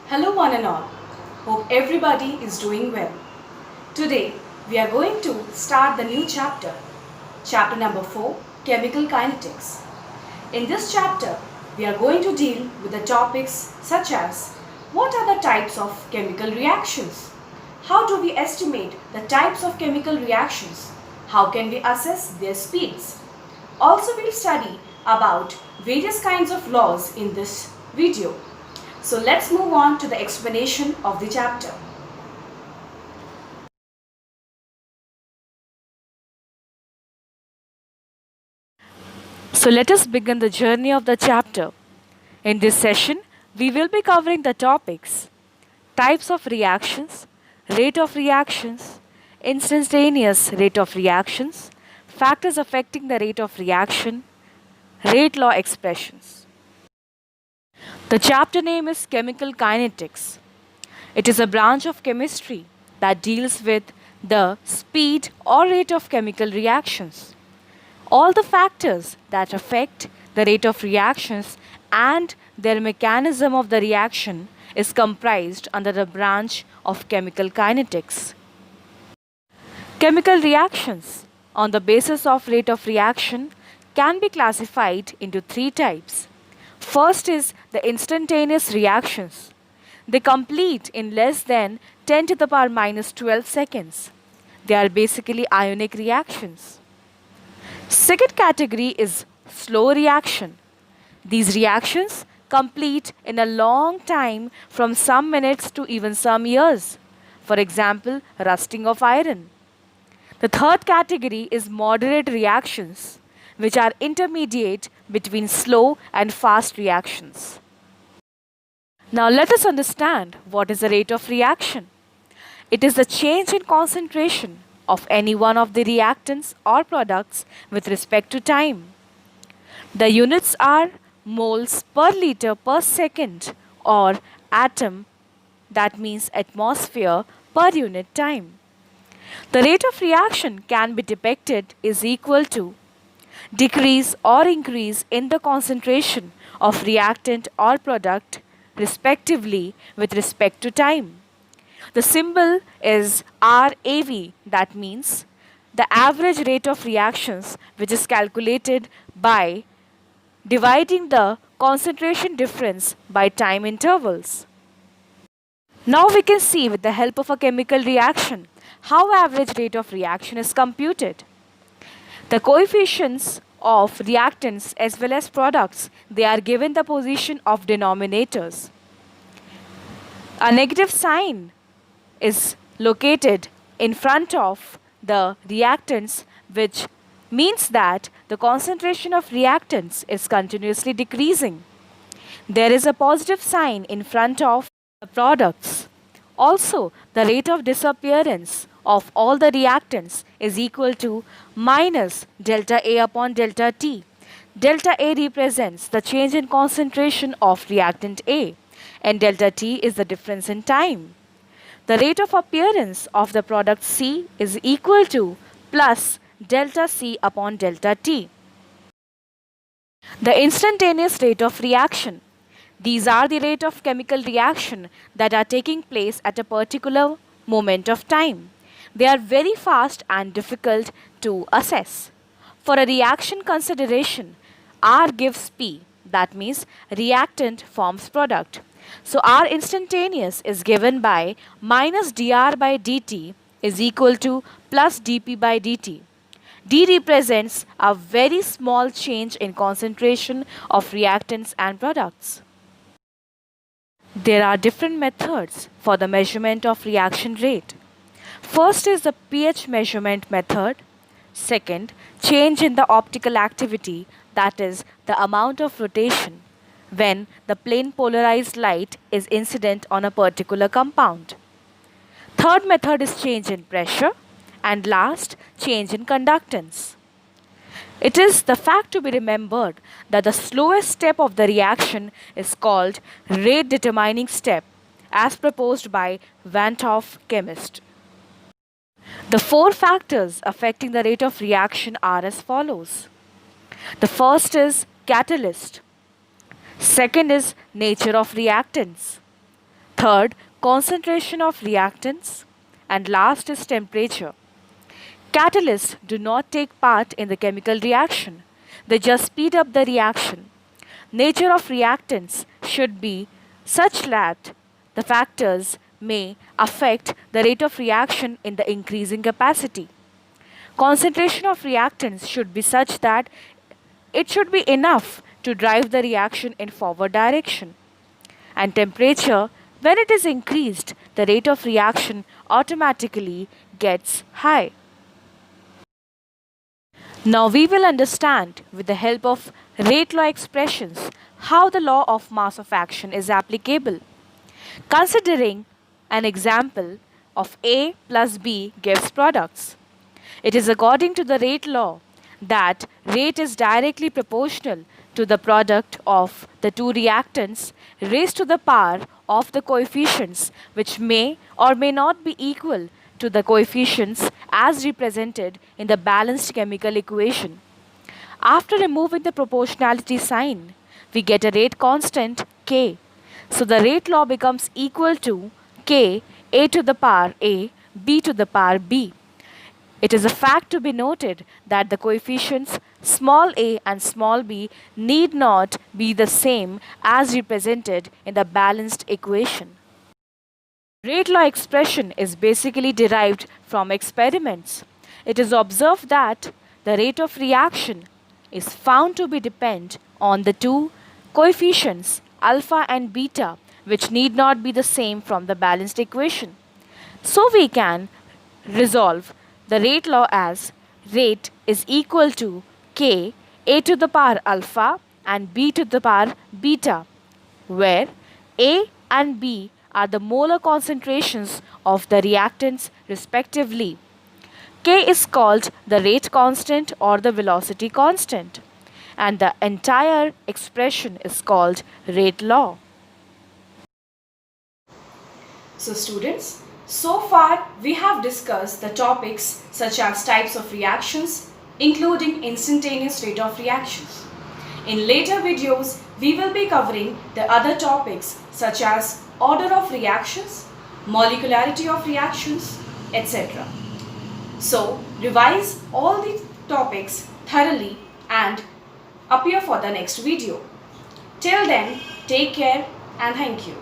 Hello one and all. Hope everybody is doing well. Today we are going to start the new chapter. Chapter number 4, Chemical Kinetics. In this chapter, we are going to deal with the topics such as what are the types of chemical reactions? How do we estimate the types of chemical reactions? How can we assess their speeds? Also, we'll study about various kinds of laws in this video. So let's move on to the explanation of the chapter. So let us begin the journey of the chapter. In this session, we will be covering the topics types of reactions, rate of reactions, instantaneous rate of reactions, factors affecting the rate of reaction, rate law expressions. The chapter name is Chemical Kinetics. It is a branch of chemistry that deals with the speed or rate of chemical reactions. All the factors that affect the rate of reactions and their mechanism of the reaction is comprised under the branch of chemical kinetics. Chemical reactions on the basis of rate of reaction can be classified into three types. First is the instantaneous reactions. They complete in less than 10 to the power minus 12 seconds. They are basically ionic reactions. Second category is slow reaction. These reactions complete in a long time from some minutes to even some years. For example, rusting of iron. The third category is moderate reactions, which are intermediate between slow and fast reactions. Now let us understand what is the rate of reaction. It is the change in concentration of any one of the reactants or products with respect to time. The units are moles per liter per second or atom, that means atmosphere per unit time. The rate of reaction can be depicted is equal to decrease or increase in the concentration of reactant or product respectively with respect to time. The symbol is RAV, that means the average rate of reactions, which is calculated by dividing the concentration difference by time intervals. Now we can see with the help of a chemical reaction how average rate of reaction is computed. The coefficients of reactants as well as products, they are given the position of denominators. A negative sign is located in front of the reactants, which means that the concentration of reactants is continuously decreasing. There is a positive sign in front of the products. Also, the rate of disappearance of all the reactants is equal to minus delta A upon delta T. Delta A represents the change in concentration of reactant A, and delta T is the difference in time. The rate of appearance of the product C is equal to plus delta C upon delta T. The instantaneous rate of reaction. These are the rate of chemical reaction that are taking place at a particular moment of time. They are very fast and difficult to assess. For a reaction consideration, R gives P, that means reactant forms product. So R instantaneous is given by minus dr by dt is equal to plus dp by dt. D represents a very small change in concentration of reactants and products. There are different methods for the measurement of reaction rate. First is the pH measurement method. Second, change in the optical activity, that is, the amount of rotation when the plane polarized light is incident on a particular compound. Third method is change in pressure, and last, change in conductance. It is the fact to be remembered that the slowest step of the reaction is called rate determining step, as proposed by Van 't Hoff, chemist. The four factors affecting the rate of reaction are as follows. The first is catalyst. Second is nature of reactants. Third, concentration of reactants. And last is temperature. Catalysts do not take part in the chemical reaction, they just speed up the reaction. Nature of reactants should be such that the factors may affect the rate of reaction in the increasing capacity. Concentration of reactants should be such that it should be enough to drive the reaction in forward direction. And temperature, when it is increased, the rate of reaction automatically gets high. Now we will understand with the help of rate law expressions how the law of mass of action is applicable. Considering an example of A plus B gives products. It is according to the rate law that rate is directly proportional to the product of the two reactants raised to the power of the coefficients which may or may not be equal to the coefficients as represented in the balanced chemical equation. After removing the proportionality sign, we get a rate constant K. So the rate law becomes equal to K A to the power A, B to the power B. It is a fact to be noted that the coefficients small a and small b need not be the same as represented in the balanced equation. Rate law expression is basically derived from experiments. It is observed that the rate of reaction is found to be depend on the two coefficients alpha and beta which need not be the same from the balanced equation. So we can resolve the rate law as rate is equal to k a to the power alpha and b to the power beta, where a and b are the molar concentrations of the reactants respectively. K is called the rate constant or the velocity constant, and the entire expression is called rate law. So students, so far we have discussed the topics such as types of reactions, including instantaneous rate of reactions. In later videos, we will be covering the other topics such as order of reactions, molecularity of reactions, etc. So revise all the topics thoroughly and appear for the next video. Till then, take care and thank you.